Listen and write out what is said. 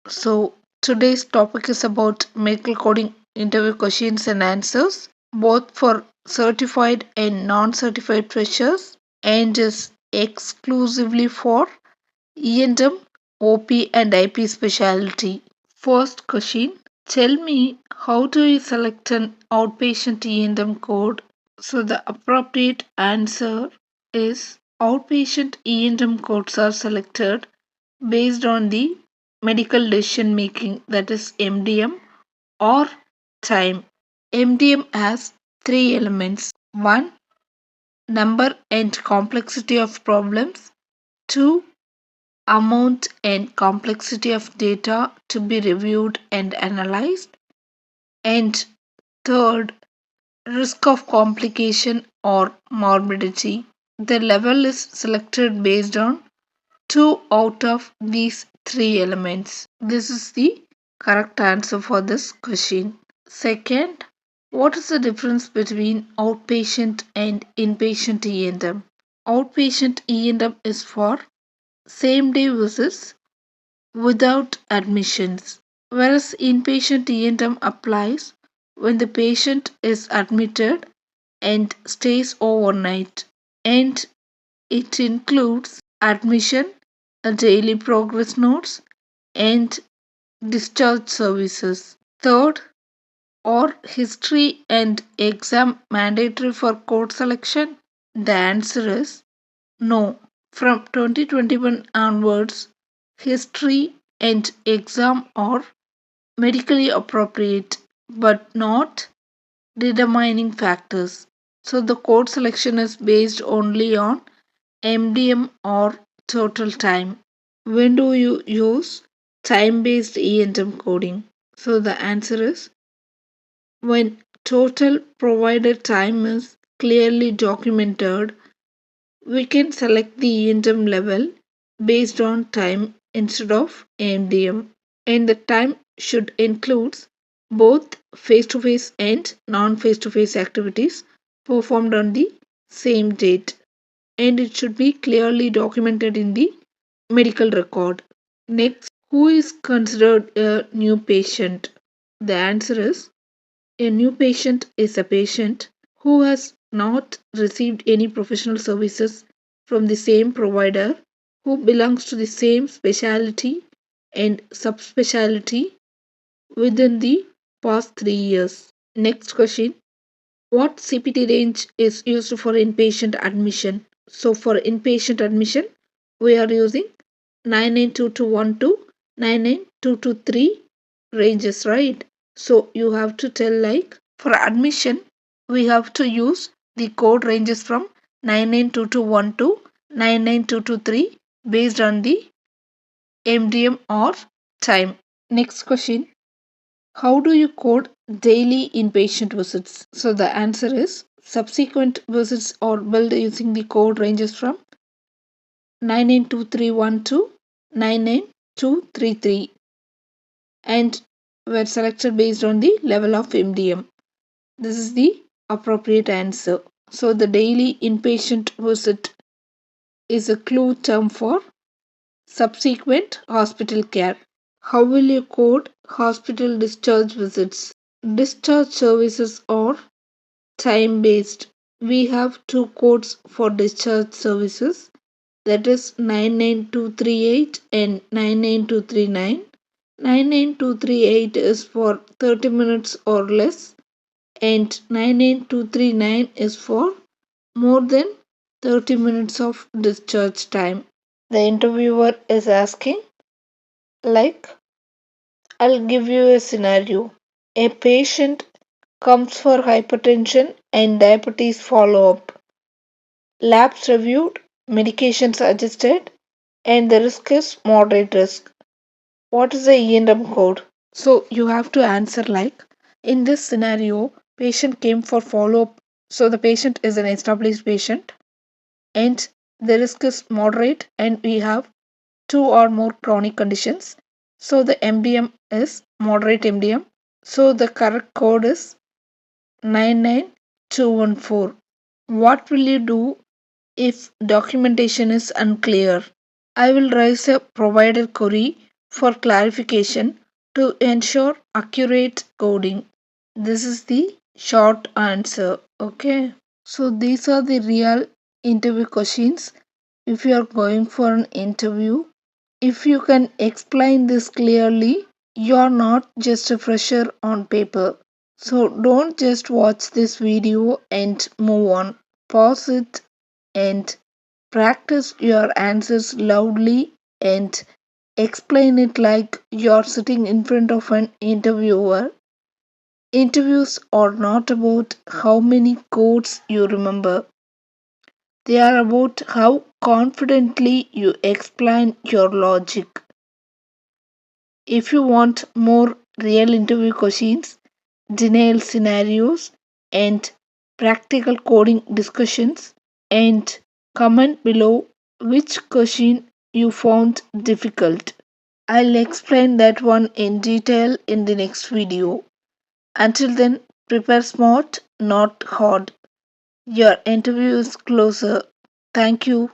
So, today's topic is about medical coding interview questions and answers, both for certified and non certified freshers, and is exclusively for E&M, OP, and IP specialty. First question. Tell me, how do you select an outpatient E&M code? So, the appropriate answer is outpatient E&M codes are selected based on the medical decision making, that is MDM, or time. MDM has three elements: 1. Number and complexity of problems; 2. Amount and complexity of data to be reviewed and analyzed; and 3rd, risk of complication or morbidity. The level is selected based on 2 out of these 3 elements. This is the correct answer for this question. Second, what is the difference between outpatient and inpatient E&M? Outpatient E&M is for same day visits without admissions, whereas inpatient E&M applies when the patient is admitted and stays overnight, and it includes admission, a daily progress notes, and discharge services. Third, are history and exam mandatory for code selection? The answer is no. From 2021 onwards, history and exam are medically appropriate but not determining factors. So the code selection is based only on MDM or total time. When do you use time based E&M coding? So the answer is when total provided time is clearly documented, we can select the E&M level based on time instead of MDM, and the time should include both face to face and non face to face activities performed on the same date, and it should be clearly documented in the medical record. Next, who is considered a new patient? The answer is a new patient is a patient who has not received any professional services from the same provider, who belongs to the same specialty and subspecialty within the past 3 years. Next question. What CPT range is used for inpatient admission? So, for inpatient admission, we are using 99221 to 99223 ranges, right? So, you have to tell, like, for admission, we have to use the code ranges from 99221 to 99223 based on the MDM or time. Next question. How do you code daily inpatient visits? So the answer is subsequent visits are built using the code ranges from 99231 to 99233 and were selected based on the level of MDM. This is the appropriate answer. So the daily inpatient visit is a clue term for subsequent hospital care. How will you code hospital discharge visits? Discharge services are time based. We have two codes for discharge services, that is 99238 and 99239. 99238 is for 30 minutes or less, and 99239 is for more than 30 minutes of discharge time. The interviewer is asking, like, I'll give you a scenario. A patient comes for hypertension and diabetes follow up. Labs reviewed, medications adjusted, and the risk is moderate risk. What is the E&M code? So you have to answer, like, in this scenario, patient came for follow up. So the patient is an established patient and the risk is moderate, and we have two or more chronic conditions. So the MDM is moderate MDM. So the correct code is 99214. What will you do if documentation is unclear? I will raise a provider query for clarification to ensure accurate coding. This is the short answer. Okay. So these are the real interview questions if you are going for an interview. If you can explain this clearly, you are not just a fresher on paper. So don't just watch this video and move on. Pause it and practice your answers loudly and explain it like you're sitting in front of an interviewer. Interviews are not about how many codes you remember, they are about how confidently you explain your logic. If you want more real interview questions, denial scenarios, and practical coding discussions, and comment below which question you found difficult. I'll explain that one in detail in the next video. Until then, prepare smart, not hard. Your interview is closer. Thank you.